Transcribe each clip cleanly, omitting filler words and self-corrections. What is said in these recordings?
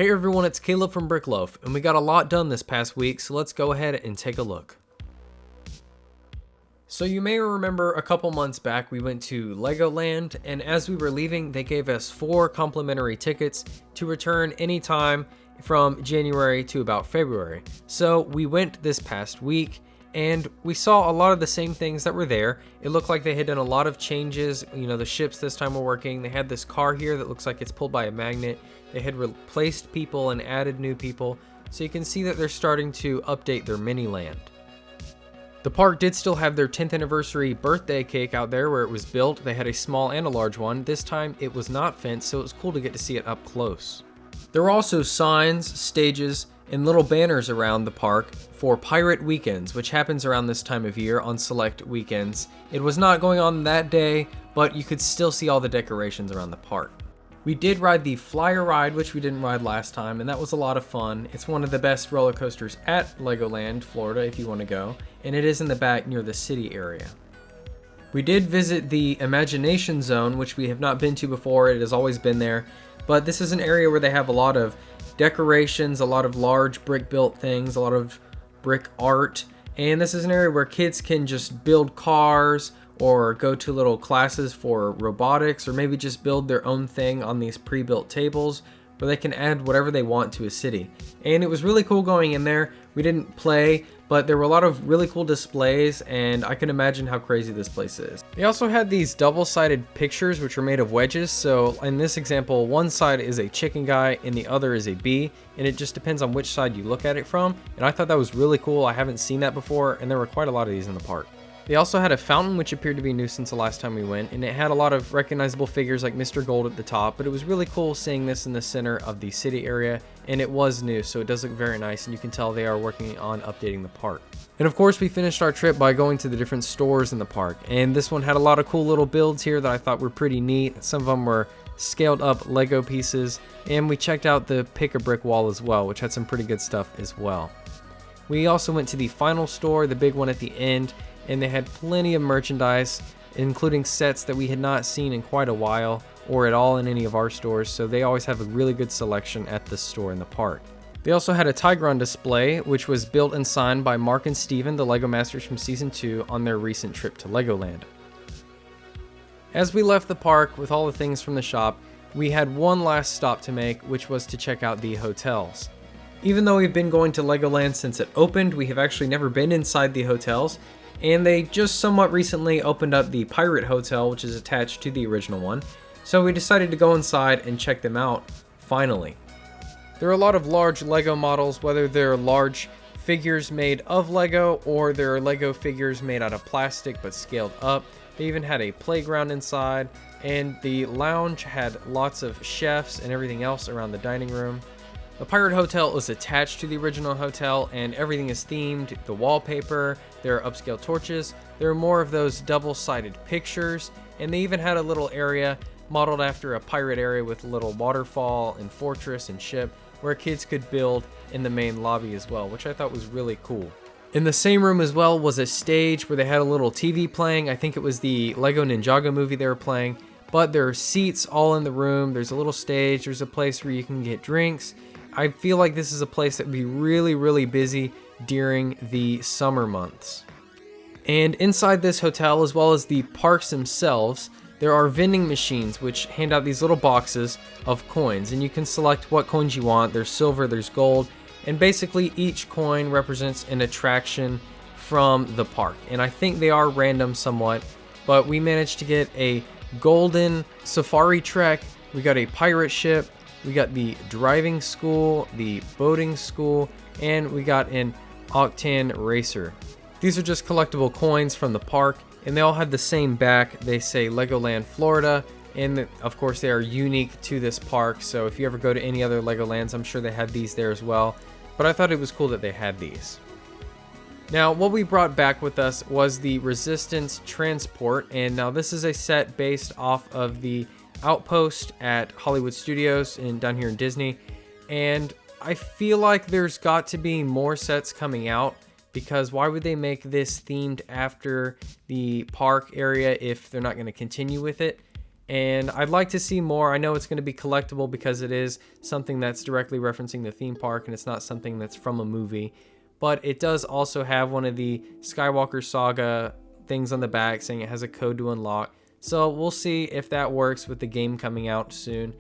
Hey everyone, it's Caleb from Brickloaf, and we got a lot done this past week, so let's go ahead and take a look. So you may remember a couple months back we went to Legoland, and as we were leaving they gave us 4 complimentary tickets to return anytime from January to about February. So we went this past week and we saw a lot of the same things that were there. It looked like they had done a lot of changes. You know, the ships this time were working. They had this car here that looks like it's pulled by a magnet. They had replaced people and added new people. So you can see that they're starting to update their mini land. The park did still have their 10th anniversary birthday cake out there where it was built. They had a small and a large one. This time it was not fenced, so it was cool to get to see it up close. There were also signs, stages, and little banners around the park for Pirate Weekends, which happens around this time of year on select weekends. It was not going on that day, but you could still see all the decorations around the park. We did ride the Flyer Ride, which we didn't ride last time, and that was a lot of fun. It's one of the best roller coasters at Legoland Florida if you want to go, and it is in the back near the city area. We did visit the Imagination Zone, which we have not been to before. It has always been there, but this is an area where they have a lot of decorations, a lot of large brick built things, a lot of brick art, and this is an area where kids can just build cars or go to little classes for robotics, or maybe just build their own thing on these pre-built tables where they can add whatever they want to a city. And it was really cool going in there. We didn't play, but there were a lot of really cool displays, and I can imagine how crazy this place is. They also had these double-sided pictures which are made of wedges. So in this example, one side is a chicken guy and the other is a bee, and it just depends on which side you look at it from. And I thought that was really cool. I haven't seen that before, and there were quite a lot of these in the park. They also had a fountain which appeared to be new since the last time we went, and it had a lot of recognizable figures like Mr. Gold at the top, but it was really cool seeing this in the center of the city area, and it was new, so it does look very nice, and you can tell they are working on updating the park. And of course we finished our trip by going to the different stores in the park, and this one had a lot of cool little builds here that I thought were pretty neat. Some of them were scaled up Lego pieces, and we checked out the Pick a Brick wall as well, which had some pretty good stuff as well. We also went to the final store, the big one at the end, and they had plenty of merchandise, including sets that we had not seen in quite a while or at all in any of our stores, so they always have a really good selection at this store in the park. They also had a Tiger on display, which was built and signed by Mark and Steven, the Lego Masters from Season 2, on their recent trip to Legoland. As we left the park with all the things from the shop, we had one last stop to make, which was to check out the hotels. Even though we've been going to Legoland since it opened, we have actually never been inside the hotels, and they just somewhat recently opened up the Pirate Hotel, which is attached to the original one, so we decided to go inside and check them out, finally. There are a lot of large Lego models, whether they're large figures made of Lego or they're Lego figures made out of plastic but scaled up. They even had a playground inside, and the lounge had lots of chefs and everything else around the dining room. The Pirate Hotel is attached to the original hotel, and everything is themed. The wallpaper, there are upscale torches, there are more of those double-sided pictures, and they even had a little area modeled after a pirate area with a little waterfall and fortress and ship where kids could build in the main lobby as well, which I thought was really cool. In the same room as well was a stage where they had a little TV playing. I think it was the Lego Ninjago movie they were playing, but there are seats all in the room. There's a little stage, there's a place where you can get drinks. I feel like this is a place that would be really, really busy during the summer months. And inside this hotel, as well as the parks themselves, there are vending machines which hand out these little boxes of coins, and you can select what coins you want. There's silver, there's gold, and basically each coin represents an attraction from the park. And I think they are random somewhat, but we managed to get a golden safari trek, we got a pirate ship, we got the driving school, the boating school, and we got an Octane racer. These are just collectible coins from the park, and they all had the same back. They say Legoland Florida, and of course they are unique to this park, so if you ever go to any other Legolands, I'm sure they had these there as well, but I thought it was cool that they had these. Now, what we brought back with us was the Resistance Transport, and now this is a set based off of the Outpost at Hollywood Studios and down here in Disney, and I feel like there's got to be more sets coming out, because why would they make this themed after the park area if they're not going to continue with it? and I'd like to see more. I know it's going to be collectible because it is something that's directly referencing the theme park and it's not something that's from a movie, but it does also have one of the Skywalker Saga things on the back saying it has a code to unlock. So we'll see if that works with the game coming out soon.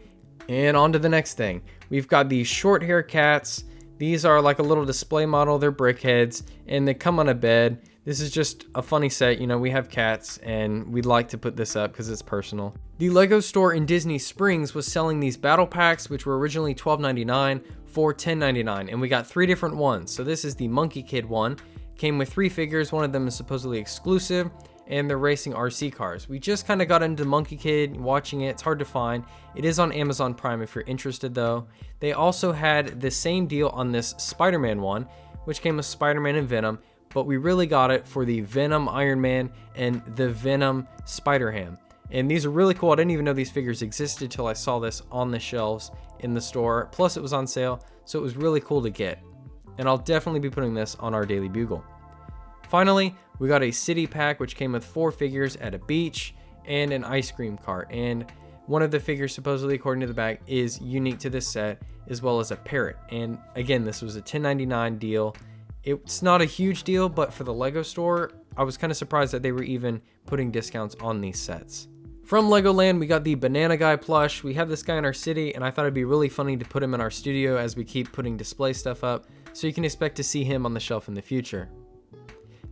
And on to the next thing. We've got these short hair cats. These are like a little display model. They're brickheads and they come on a bed. This is just a funny set. You know, we have cats and we'd like to put this up because it's personal. The Lego store in Disney Springs was selling these battle packs, which were originally $12.99 for $10.99, and we got 3 different ones. So this is the Monkey Kid one. Came with 3 figures. One of them is supposedly exclusive, and they're racing RC cars. We just kind of got into Monkey Kid, watching it. It's hard to find. It is on Amazon Prime if you're interested though. They also had the same deal on this Spider-Man one, which came with Spider-Man and Venom, but we really got it for the Venom Iron Man and the Venom Spider-Ham. And these are really cool. I didn't even know these figures existed till I saw this on the shelves in the store. Plus it was on sale, so it was really cool to get. And I'll definitely be putting this on our Daily Bugle. Finally, we got a city pack which came with 4 figures at a beach and an ice cream cart. And one of the figures, supposedly according to the back, is unique to this set, as well as a parrot. And again, this was a $10.99 deal. It's not a huge deal, but for the Lego store, I was kind of surprised that they were even putting discounts on these sets. From Legoland, we got the Banana Guy plush. We have this guy in our city, and I thought it'd be really funny to put him in our studio as we keep putting display stuff up, so you can expect to see him on the shelf in the future.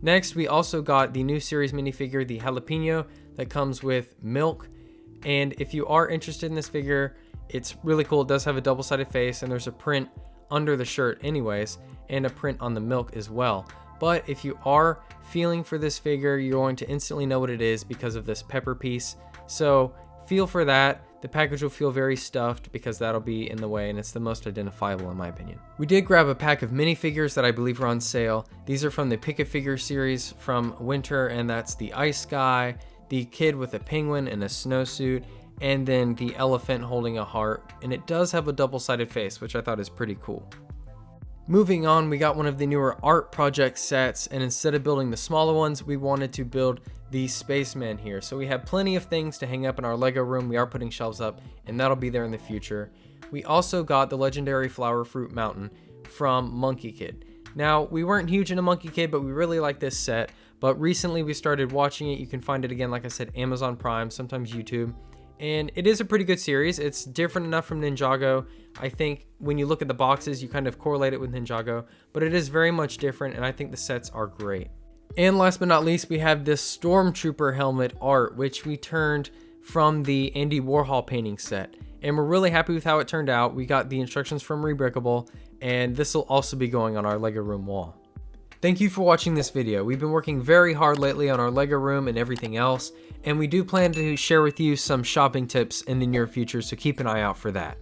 Next, we also got the new series minifigure, the Jalapeno, that comes with milk. And if you are interested in this figure, it's really cool. It does have a double-sided face, and there's a print under the shirt anyways, and a print on the milk as well. But if you are feeling for this figure, you're going to instantly know what it is because of this pepper piece. So feel for that. The package will feel very stuffed because that'll be in the way, and it's the most identifiable in my opinion. We did grab a pack of minifigures that I believe are on sale. These are from the Pick-a-Figure series from Winter, and that's the Ice Guy, the kid with a penguin and a snowsuit, and then the elephant holding a heart. And it does have a double-sided face, which I thought is pretty cool. Moving on, we got one of the newer art project sets, and instead of building the smaller ones, we wanted to build the spaceman here. So we have plenty of things to hang up in our Lego room. We are putting shelves up, and that'll be there in the future. We also got the legendary Flower Fruit Mountain from Monkey Kid. Now, we weren't huge into Monkey Kid, but we really like this set. But recently we started watching it. You can find it again, like I said, Amazon Prime, sometimes YouTube. And it is a pretty good series. It's different enough from Ninjago. I think when you look at the boxes, you kind of correlate it with Ninjago, but it is very much different, and I think the sets are great. And last but not least, we have this Stormtrooper helmet art, which we turned from the Andy Warhol painting set. And we're really happy with how it turned out. We got the instructions from Rebrickable, and this will also be going on our Lego room wall. Thank you for watching this video. We've been working very hard lately on our Lego room and everything else, and we do plan to share with you some shopping tips in the near future, so keep an eye out for that.